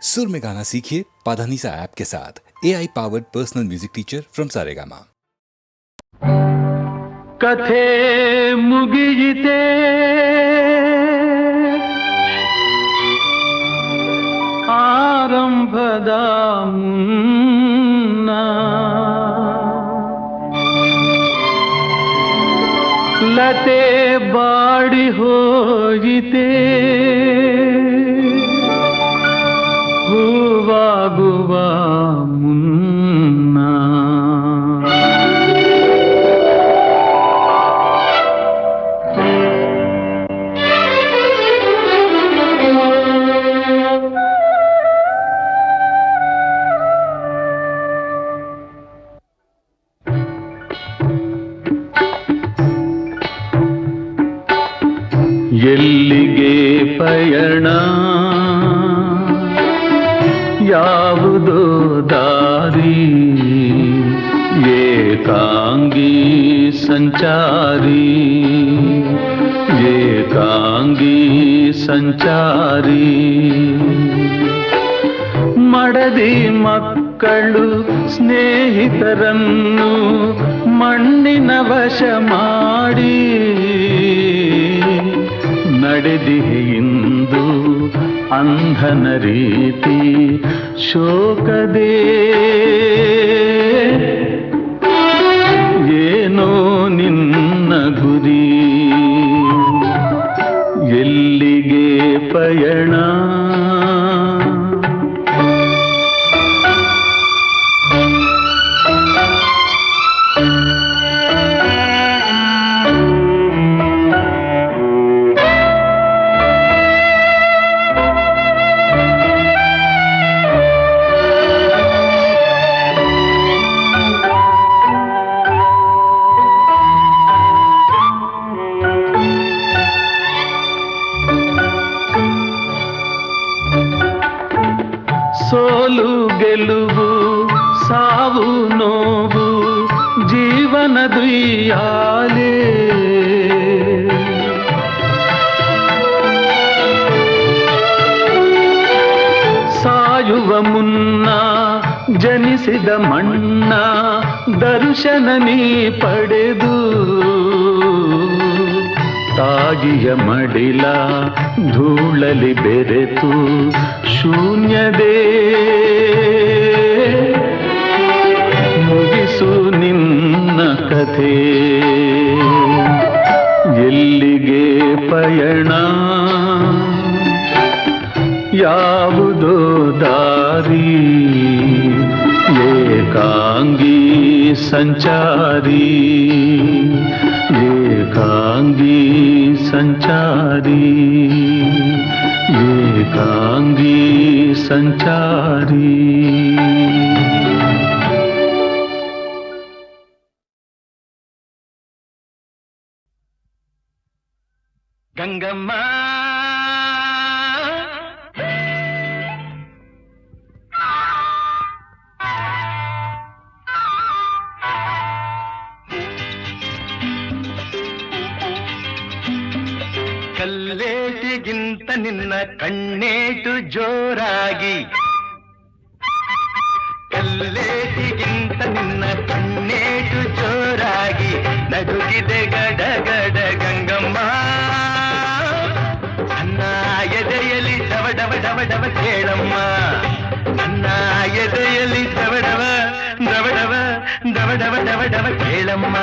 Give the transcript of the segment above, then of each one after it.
सुर में गाना सीखिए पाधानीसा ऐप के साथ। AI powered personal music teacher from Saregama. कथे मुगिಯಿತೆ ಆರಂಭದ ಮುನ್ನ ಲತೆ ಬಾಡಿ ಹೋಯಿತೆ ಹೂವಾಗುವ ಮುನ್ನ ಎಲ್ಲಿಗೆ ಪಯಣ ಯಾವುದೋ ದಾರಿ ಏಕಾಂಗಿ ಸಂಚಾರಿ ಏಕಾಂಗಿ ಸಂಚಾರಿ ಮಡದಿ ಮಕ್ಕಳು ಸ್ನೇಹಿತರನ್ನು ಮಣ್ಣಿನ ವಶ ಮಾಡಿ ನಡೆದಿಹಿಂದು ಅಂಧನ ರೀತಿ ಶೋಕದೇ ಏನೋ ನಿನ್ನ ಗುರಿ ಎಲ್ಲಿಗೆ ಪಯಣ ಸೋಲು ಗೆಲುವು ಸಾವು ನೋವು ಜೀವನದುಯ್ಯಾಲೆ ಸಾಯುವ ಮುನ್ನ ಜನಿಸಿದ ಮಣ್ಣ ದರ್ಶನ ನೀ ಪಡೆದು ತಾಗಿಯ ಮಡಿಲ ಧೂಳಲಿ ಬೆರೆತು ಶೂನ್ಯದೇ ಮುಗಿಸು ನಿನ್ನ ಕಥೆ ಎಲ್ಲಿಗೆ ಪಯಣ ಯಾವುದೋ ದಾರಿ ಏಕಾಂಗಿ ಸಂಚಾರಿ ಏಕಾಂಗಿ ಸಂಚಾರಿ ಏಕಾಂಗಿ ಸಂಚಾರಿ ಗಂಗಮ್ಮ ಕಲ್ಲೇಟಿಗಿಂತ ನಿನ್ನ ಕಣ್ಣೇಟು ಜೋರಾಗಿ ಕಲ್ಲೇಟಿಗಿಂತ ನಿನ್ನ ಕಣ್ಣೇಟು ಜೋರಾಗಿ ನಡುಗಿದೆ ಗಡಗಡ ಗಂಗಮ್ಮ ನನ್ನ ಎದೆಯಲ್ಲಿ ಡವ ಡವ ಡವ ಡವ ಕೇಳಮ್ಮ ನನ್ನ ಎದೆಯಲ್ಲಿ ಡವ ಡವ ಡವ ಡವ ಡವ ಡವ ಡವ ಡವ ಕೇಳಮ್ಮ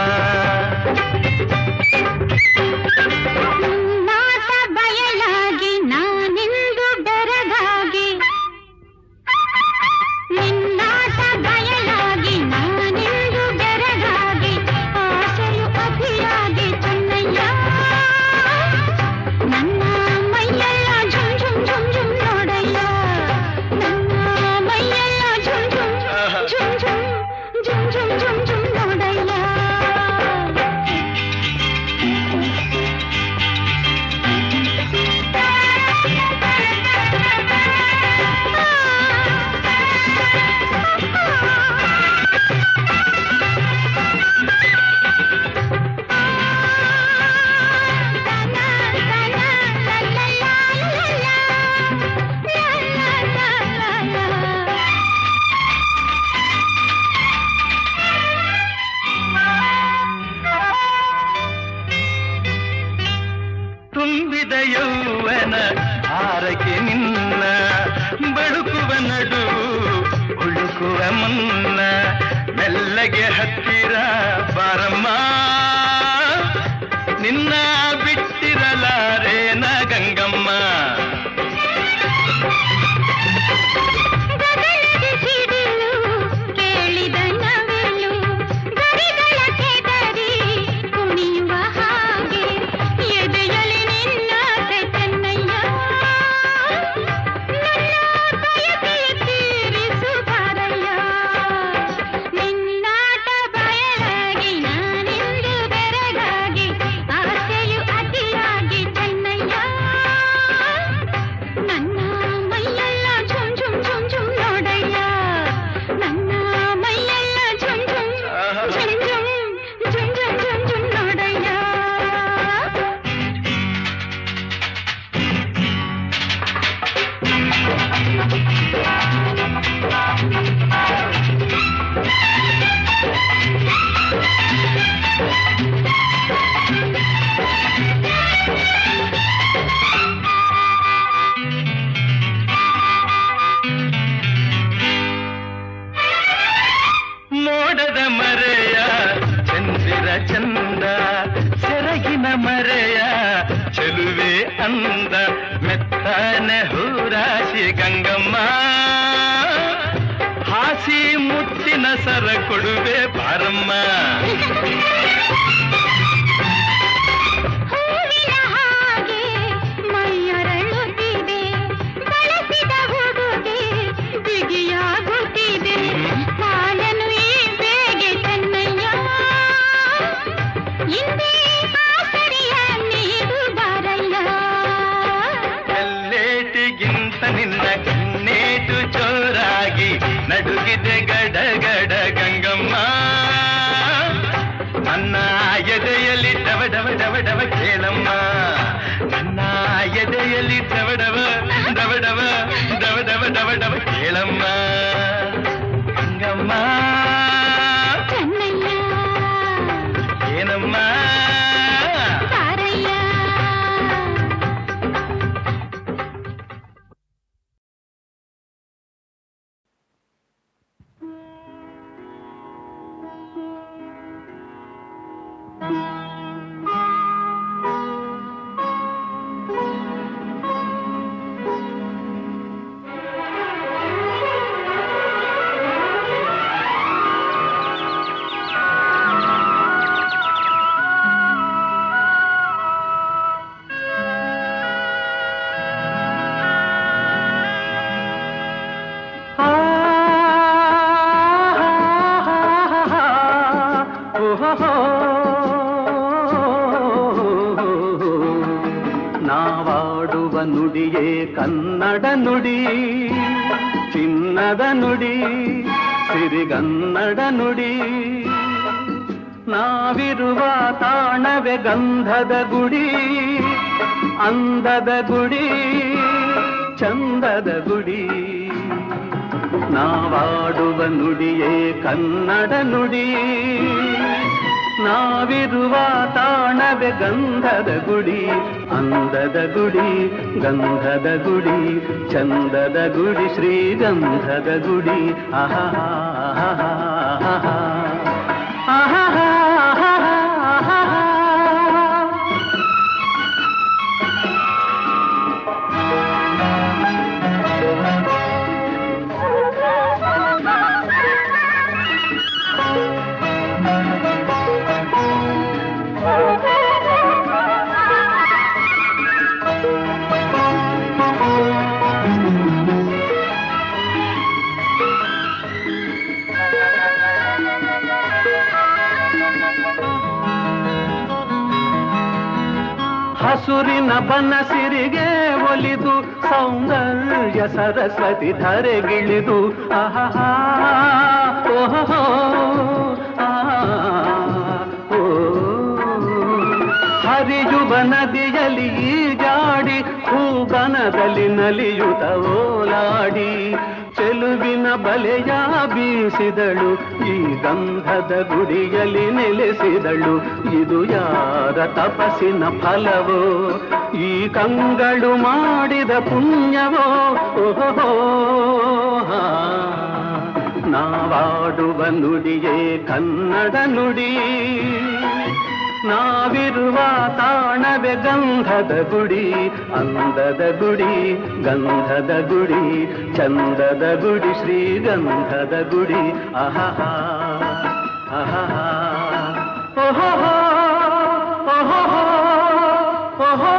ಸಿಕ್ಕುವ ಮುನ್ನ ಮೆಲ್ಲಗೆ ಹತ್ತಿರ ಬಾರಮ್ಮ, ನಿನ್ನ ಬಿಟ್ಟಿರಲಾರೇನ ಗಂಗಮ್ಮ. ಮೋಡದ ಮರೆಯ ಚಂದಿರ ಚಂದ, ಸೆರಗಿನ ಮರೆಯ ಚೆಲುವೆ ಅಂದ, ಮೆತ್ತನೆ ಹೂರಾಶಿ ಗಂಗಮ್ಮ, ಹಾಸಿ ಮುತ್ತಿನ ಸರ ಕೊಡುವೆ ಬಾರಮ್ಮ. ನಿನ್ನ ಕಣ್ಣೇಟು ಜೋರಾಗಿ ನಡುಗಿದೆ ಗಡಗಡ ಗಂಗಮ್ಮ, ನನ್ನ ಎದೆಯಲ್ಲಿ ಡವ ಡವ ಡವ ಡವ ಕೇಳಮ್ಮ, ನನ್ನ ಎದೆಯಲ್ಲಿ ಡವ ಡವ ಡವ ಡವ ಡವ ಡವ ಡವ ಡವ ಕೇಳಮ್ಮ ಗಂಗಮ್ಮ. ಏನಮ್ಮ ನಾವಾಡುವ ನುಡಿಯೇ ಕನ್ನಡ ನುಡಿ, ಚಿನ್ನದ ನುಡಿ, ಸಿರಿಗನ್ನಡ ನುಡಿ. ನಾವಿರುವ ತಾಣವೇ ಗಂಧದ ಗುಡಿ, ಅಂದದ ಗುಡಿ, ಚಂದದ ಗುಡಿ. ನಾವಾಡುವ ನುಡಿಯೇ ಕನ್ನಡ ನುಡಿ, ನಾವಿರುವ ತಾಣವೇ ಗಂಧದ ಗುಡಿ, ಅಂದದ ಗುಡಿ, ಗಂಧದ ಗುಡಿ, ಚಂದದ ಗುಡಿ, ಶ್ರೀಗಂಧದ ಗುಡಿ. ಆಹಾ ಆಹಾ ಆಹಾ ಆಹಾ ಹಸುರಿನ ಬನಸಿರಿಗೆ ಒಲಿದು ಸೌಂದರ್ಯ ಸರಸ್ವತಿ ಧರೆಗಿಳಿದು ಆಹಾ ಓಹೋ ಓ ಹರಿಯುವ ನದಿಯಲ್ಲಿ ಜಾಡಿ ಹೂಗನದಲ್ಲಿ ನಲಿಯುತ ಓಲಾಡಿ ಚೆಲುವಿನ ಬಲೆಯ ಬೀಸಿದಳು ಈ ಗಂಧದ ಗುಡಿಯಲ್ಲಿ ನೆಲೆಸಿದಳು. ಇದು ಯಾರ ತಪಸ್ಸಿನ ಫಲವೋ, ಈ ಕಂಗಳು ಮಾಡಿದ ಪುಣ್ಯವೋ. ಓಹೋ ನಾವಾಡುವ ನುಡಿಯೇ ಕನ್ನಡ ನುಡಿ, ನಾವಿರುವ ತಾಣವೇ ಗಂಧದ ಗುಡಿ, ಅಂದದ ಗುಡಿ ಗಂಧದ ಗುಡಿ, ಚಂದದ ಗುಡಿ ಶ್ರೀಗಂಧದ ಗುಡಿ. ಆಹಾ ಆಹಾ ಓಹೋ ಓಹೋ ಓಹೋ.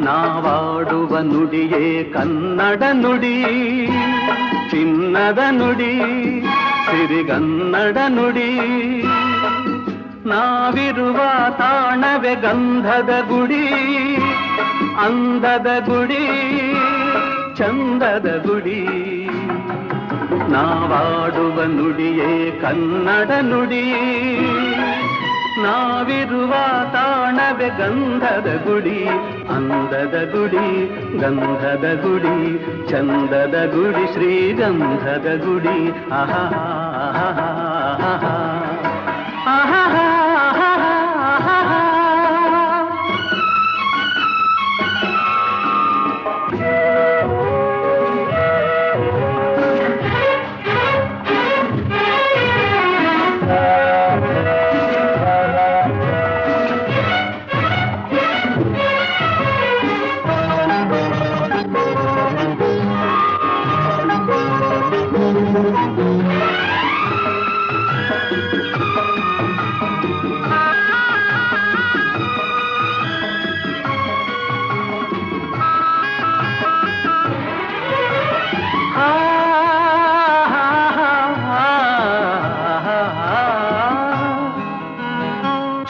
ನಾವಾಡುವ ನುಡಿಯೇ ಕನ್ನಡ ನುಡಿ, ಚಿನ್ನದ ನುಡಿ ಸಿರಿಗನ್ನಡ ನುಡಿ, ನಾವಿರುವ ತಾಣವೇ ಗಂಧದ ಗುಡಿ, ಅಂದದ ಗುಡಿ ಚಂದದ ಗುಡಿ. ನಾವಾಡುವ ನುಡಿಯೇ ಕನ್ನಡ ನುಡಿ, ನಾವಿರುವ ತಾಣವೇ ಗಂಧದ ಗುಡಿ, ಅಂದದ ಗುಡಿ ಗಂಧದ ಗುಡಿ, ಚಂದದ ಗುಡಿ ಶ್ರೀಗಂಧದ ಗುಡಿ. ಆಹಾ ಆಹಾ ಆಹಾ ಆಹಾ.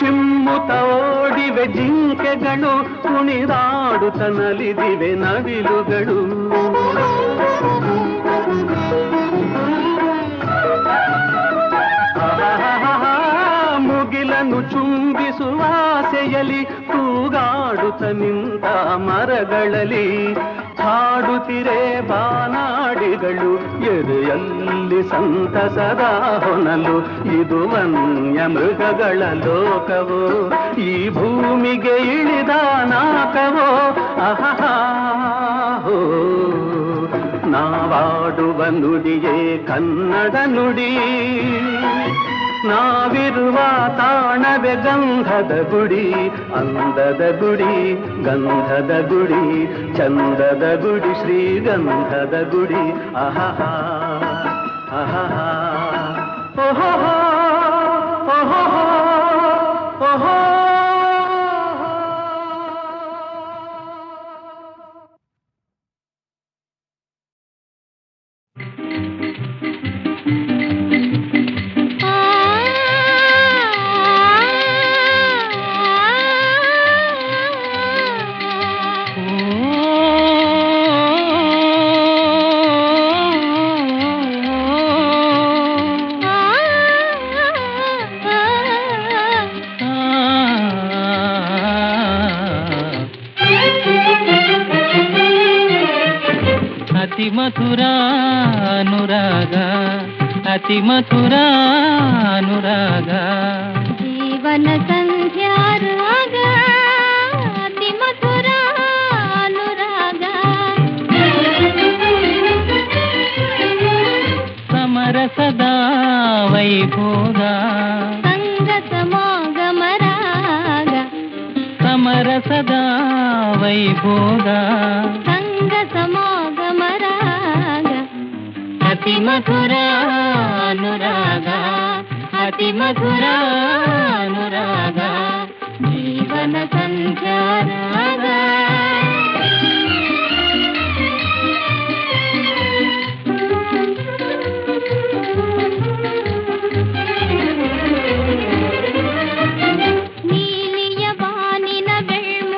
ಚಿಮ್ಮುತ್ತ ಓಡಿವೆ ಜಿಂಕೆಗಳು, ಕುಣಿದಾಡುತ್ತ ನಲಿದಿವೆ ನವಿಲುಗಳು. ಮುಗಿಲನ್ನು ಚುಂಬಿಸುವ ಆಸೆಯಲ್ಲಿ ತೂಗಾಡುತ್ತ ನಿಂತ ಮರಗಳಲ್ಲಿ, ಹಾಡುತ್ತಿರೆ ಬಾನಾಡಿಗಳು ಎದೆಯಲ್ಲಿ ಸಂತಸದ ಹೊನಲು. ಇದು ವನ್ಯ ಮೃಗಗಳ ಲೋಕವೋ, ಈ ಭೂಮಿಗೆ ಇಳಿದ ನಾಕವೋ. ಆಹಾ ನಾವಾಡುವ ನುಡಿಯೇ ಕನ್ನಡ ನುಡಿ, ನಾವಿರುವ ತಾಣವೇ ಗಂಧದ ಗುಡಿ, ಅಂದದ ಗುಡಿ ಗಂಧದ ಗುಡಿ, ಚಂದದ ಗುಡಿ ಶ್ರೀಗಂಧದ ಗುಡಿ. ಆಹಾ ಆಹಾ ಓಹೋ ಓಹೋ ಓಹೋ. ಅತಿ ಮಧುರಾನುರಾಗ, ಅತಿ ಮಧುರಾನುರಾಗ, ಜೀವನ ಸಂಧ್ಯಾರಾಗ, ಅತಿ ಮಧುರಾನುರಾಗ. ಸಮರಸದ ವೈಭೋಗ, ಸಂಗ ಸಮಾಗಮರಾಗ, ಸಮರಸದ ವೈಭೋಗ, ಸಂಗ ಸಮಾಗಮರಾಗ. ಅತಿ ಮಧುರಾನುರಾಗ, ಅತಿ ಮಧುರಾನುರಾಗ, ಜೀವನ ಸಂಧ್ಯಾರಾಗ. ನೀಲಿಯ ಬಾನಿನ ಬೆಳ್ಮ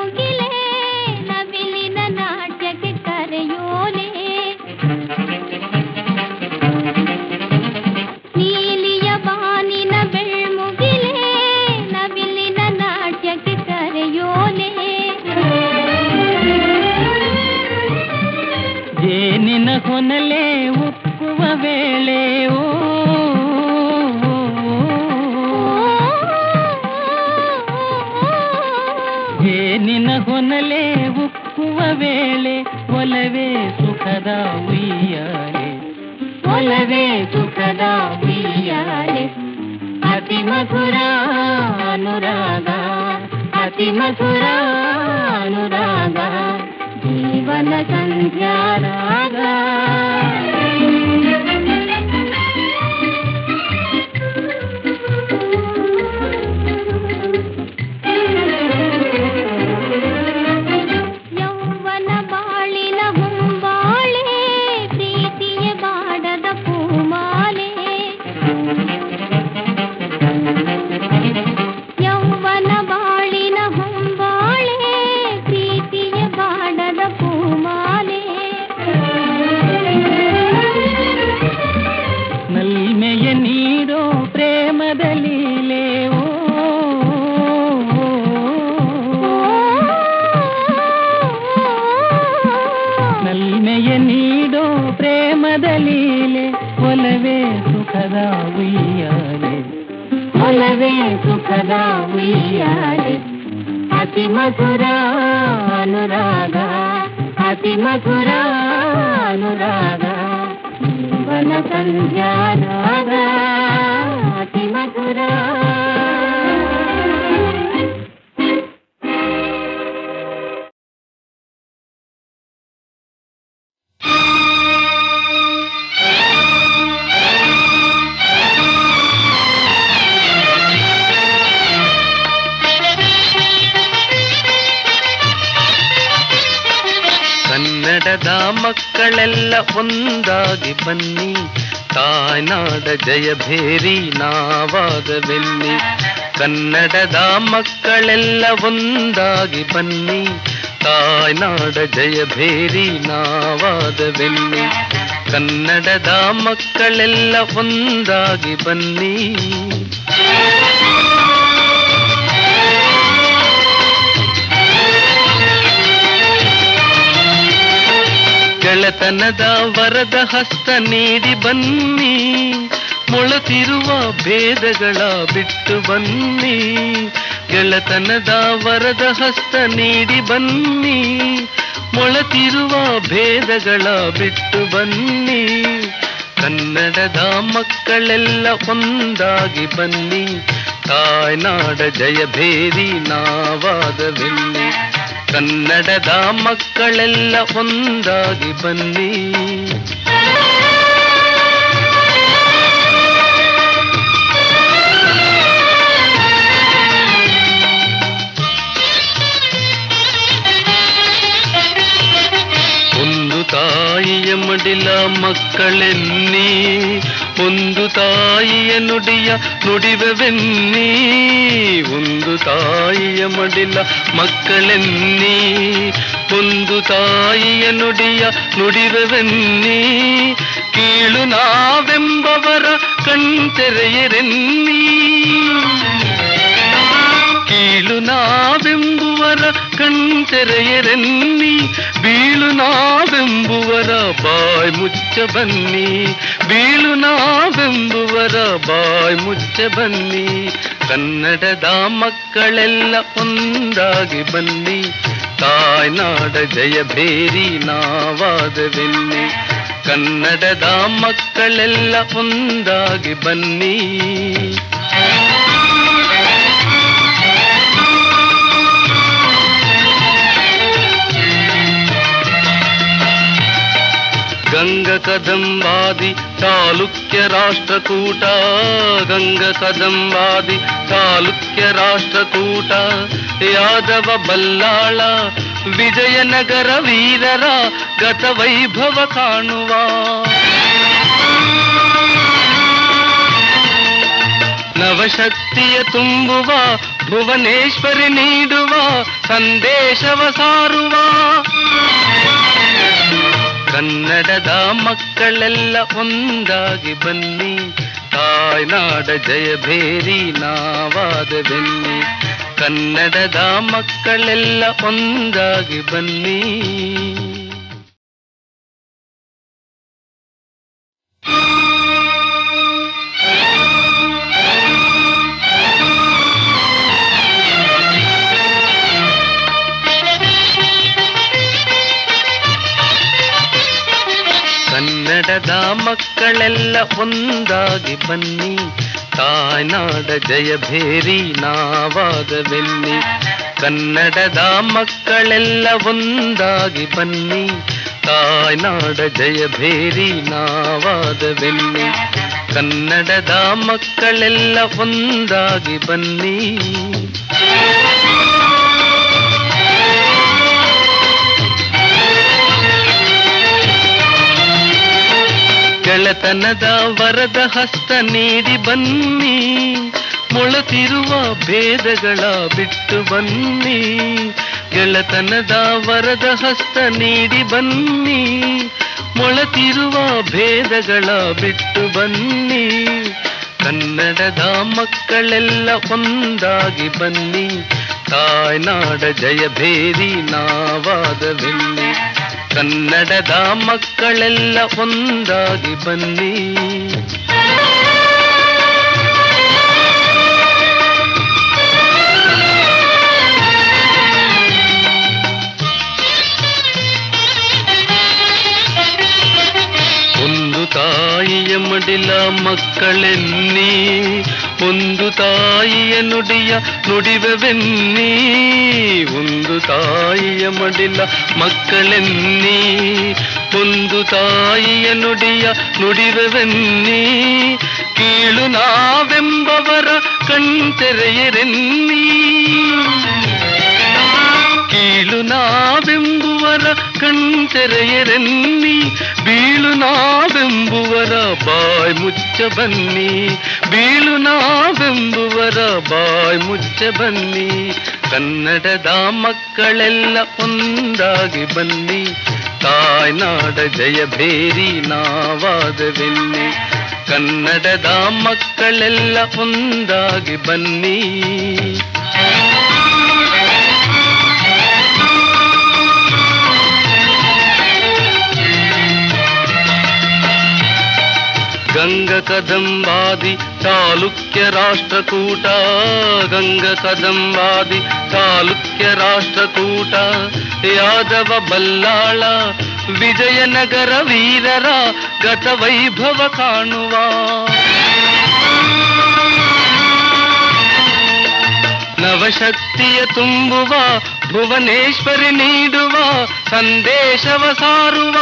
ಹೊನಲೆ ಉಕ್ಕುವ ವೇಳೆ ಓ ಜೇನಿನ ಹೊನಲೆ ಉಕ್ಕುವ ವೇಳೆ ಒಲವೇ ಸುಖದ ಉಯ್ಯಾಲೆ ಒಲವೇ ಸುಖದ ಉಯ್ಯಾಲೆ ಅತಿ ಮಧುರ ಅನುರಾಗ ಅತಿ ಮಧುರ ಅನುರಾಗ ಜೀವನ ಸಂಧ್ಯಾ ರಾಗ ಯೌವನ ಬಾಳಿನ ಹೊಂಬಾಳೆ ಪ್ರೀತಿಯ ಬಾಡದ ಪೂಮಾಲೆ ಯೌವನ ಬಾಳಿನ ಹೊಂಬಾಳೆ ಪ್ರೀತಿಯ ಬಾಡದ ಪೂಮಾಲೆ ನಲ್ಮೆಯ ನೀಡೋ ಪ್ರೇಮದ ಲೀಲೆ ಓ ನಲ್ಮೆಯ ನೀಡೋ ಪ್ರೇಮದ ಲೀಲೆ ಒಲವೇ ಸುಖದ ಉಯ್ಯಾಲೆ ಒಲವೇ ಸುಖದ ಉಯ್ಯಾಲೆ ಅತಿ ಮಧುರ ಅನುರಾಗ ಅತಿ ಮಧುರ ಅನುರಾಗ ಜೀವನ ಸಂಧ್ಯಾ ರಾಗ ಅತಿ ಮಧುರ ಕನ್ನಡದ ಮಕ್ಕಳೆಲ್ಲ ಒಂದಾಗಿ ಬನ್ನಿ ತಾಯ್ನಾಡ ಜಯಭೇರಿ ನಾವಾಗವೆನ್ನಿ ಕನ್ನಡದ ಮಕ್ಕಳೆಲ್ಲ ಒಂದಾಗಿ ಬನ್ನಿ ತಾಯ್ನಾಡ ಜಯಭೇರಿ ನಾವಾಗವೆನ್ನಿ ಕನ್ನಡದ ಮಕ್ಕಳೆಲ್ಲ ಒಂದಾಗಿ ಬನ್ನಿ ಗೆಳೆತನದ ವರದ ಹಸ್ತ ನೀಡಿ ಬನ್ನಿ ಮೊಳತಿರುವ ಭೇದಗಳ ಬಿಟ್ಟು ಬನ್ನಿ ಗೆಳೆತನದ ವರದ ಹಸ್ತ ನೀಡಿ ಬನ್ನಿ ಮೊಳತಿರುವ ಭೇದಗಳ ಬಿಟ್ಟು ಬನ್ನಿ ಕನ್ನಡದ ಮಕ್ಕಳೆಲ್ಲ ಒಂದಾಗಿ ಬನ್ನಿ ತಾಯ್ನಾಡ ಜಯಭೇರಿ ನಾವಾಗವೆನ್ನಿ ಕನ್ನಡದ ಮಕ್ಕಳೆಲ್ಲ ಒಂದಾಗಿ ಬನ್ನಿ ಒಂದು ತಾಯಿಯ ಮಡಿಲ ಮಕ್ಕಳೆನ್ನಿ ಒಂದು ತಾಯಿಯ ನುಡಿಯ ನುಡಿವೆವೆನ್ನಿ ಒಂದು ತಾಯಿಯ ಮಡಿಲ ಮಕ್ಕಳೆನ್ನಿ ಒಂದು ತಾಯಿಯ ನುಡಿಯ ನುಡಿವೆವೆನ್ನಿ ಕೀಳು ನಾವೆಂಬವರ ಕಣ್ತೆರೆಯರೆನ್ನಿ ಕೀಳು ನಾವೆಂಬುವರ ಕಣ್ತೆರೆಯರೆನ್ನಿ ಬೀಳು ನಾವೆಂಬುವರ ಬಾಯ್ ಮುಚ್ಚ ಬನ್ನಿ ಬೀಳು ನಾವೆಂಬುವರ ಬಾಯ್ ಮುಚ್ಚ ಬನ್ನಿ ಕನ್ನಡದ ಮಕ್ಕಳೆಲ್ಲ ಒಂದಾಗಿ ಬನ್ನಿ ತಾಯ್ನಾಡ ಜಯಭೇರಿ ನಾವಾಗವೆನ್ನಿ ಕನ್ನಡದ ಮಕ್ಕಳೆಲ್ಲ ಒಂದಾಗಿ ಬನ್ನಿ ಗಂಗ ಕದಂಬಾದಿ ಚಾಲುಕ್ಯ ರಾಷ್ಟ್ರಕೂಟ ಗಂಗ ಕದಂಬಾದಿ ಚಾಲುಕ್ಯ ರಾಷ್ಟ್ರಕೂಟ ಯಾದವ ಬಲ್ಲಾಳ ವಿಜಯನಗರ ವೀರರ ಗತ ವೈಭವ ಕಾಣುವ ನವಶಕ್ತಿಯ ತುಂಬುವ ಭುವನೇಶ್ವರಿ ನೀಡುವ ಸಂದೇಶವ ಸಾರುವ ಕನ್ನಡದ ಮಕ್ಕಳೆಲ್ಲ ಒಂದಾಗಿ ಬನ್ನಿ ತಾಯ್ನಾಡ ಜಯಭೇರಿ ನಾವಾಗವೆನ್ನಿ ಕನ್ನಡದ ಮಕ್ಕಳೆಲ್ಲ ಒಂದಾಗಿ ಬನ್ನಿ ಮಕ್ಕಳೆಲ್ಲ ಒಂದಾಗಿ ಬನ್ನಿ, ತಾಯ್ನಾಡ ಜಯಭೇರಿ ನಾವಾದವೆನ್ನಿ. ಕನ್ನಡದ ಮಕ್ಕಳೆಲ್ಲ ಒಂದಾಗಿ ಬನ್ನಿ, ತಾಯ್ನಾಡ ಜಯಭೇರಿ ನಾವಾದವೆನ್ನಿ. ಕನ್ನಡದ ಮಕ್ಕಳೆಲ್ಲ ಒಂದಾಗಿ ಬನ್ನಿ. ಗೆಳೆತನದ ವರದ ಹಸ್ತ ನೀಡಿ ಬನ್ನಿ, ಮೊಳತಿರುವ ಭೇದಗಳ ಬಿಟ್ಟು ಬನ್ನಿ. ಗೆಳೆತನದ ವರದ ಹಸ್ತ ನೀಡಿ ಬನ್ನಿ, ಮೊಳತಿರುವ ಭೇದಗಳ ಬಿಟ್ಟು ಬನ್ನಿ. ಕನ್ನಡದ ಮಕ್ಕಳೆಲ್ಲ ಒಂದಾಗಿ ಬನ್ನಿ, ತಾಯ್ನಾಡ ಜಯಭೇರಿ ನಾವಾದವೆನ್ನಿ. ಕನ್ನಡದ ಮಕ್ಕಳೆಲ್ಲ ಒಂದಾಗಿ ಬನ್ನಿ. ಒಂದು ತಾಯಿಯ ಮಡಿಲ ಮಕ್ಕಳೆನ್ನಿ, ಒಂದು ತಾಯಿಯ ನುಡಿಯ ನುಡಿವೆವೆನ್ನಿ. ಒಂದು ತಾಯಿಯ ಮಡಿಲ ಮಕ್ಕಳೆನ್ನಿ, ಒಂದು ತಾಯಿಯ ನುಡಿಯ ನುಡಿವೆವೆನ್ನಿ. ಕೀಳು ನಾವೆಂಬವರ ಕಣ್ತೆರೆಯರೆನ್ನಿ, ಕೀಳು ನಾವೆಂಬುವರ ಕಣ್ತೆರೆಯರೆನ್ನಿ. ಬೀಳು ನಾವೆಂಬುವರ ಬಾಯ್ ಮುಚ್ಚ ಬನ್ನಿ, ಬೀಳು ನಾವೆಂಬುವರ ಬಾಯ್ ಮುಚ್ಚ ಬನ್ನಿ. ಕನ್ನಡದ ಮಕ್ಕಳೆಲ್ಲ ಒಂದಾಗಿ ಬನ್ನಿ, ತಾಯ್ನಾಡ ಜಯಭೇರಿ ನಾವಾದವೆನ್ನಿ. ಕನ್ನಡದ ಮಕ್ಕಳೆಲ್ಲ ಒಂದಾಗಿ ಬನ್ನಿ. ಗಂಗ ಕದಂಬಾದಿ ಚಾಲುಕ್ಯ ರಾಷ್ಟ್ರಕೂಟ, ಗಂಗ ಕದಂಬಾದಿ ಚಾಲುಕ್ಯ ರಾಷ್ಟ್ರಕೂಟ. ಯಾದವ ಬಲ್ಲಾಳ ವಿಜಯನಗರ ವೀರರ ಗತ ವೈಭವ ಕಾಣುವ. ನವಶಕ್ತಿಯ ತುಂಬುವ ಭುವನೇಶ್ವರಿ ನೀಡುವ ಸಂದೇಶವ ಸಾರುವ.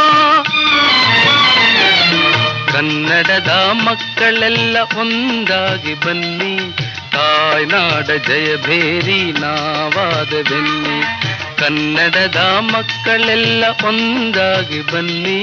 ಕನ್ನಡದ ಮಕ್ಕಳೆಲ್ಲ ಒಂದಾಗಿ ಬನ್ನಿ, ತಾಯ್ನಾಡ ಜಯಭೇರಿ ನಾವಾದವೆನ್ನಿ. ಕನ್ನಡದ ಮಕ್ಕಳೆಲ್ಲ ಒಂದಾಗಿ ಬನ್ನಿ.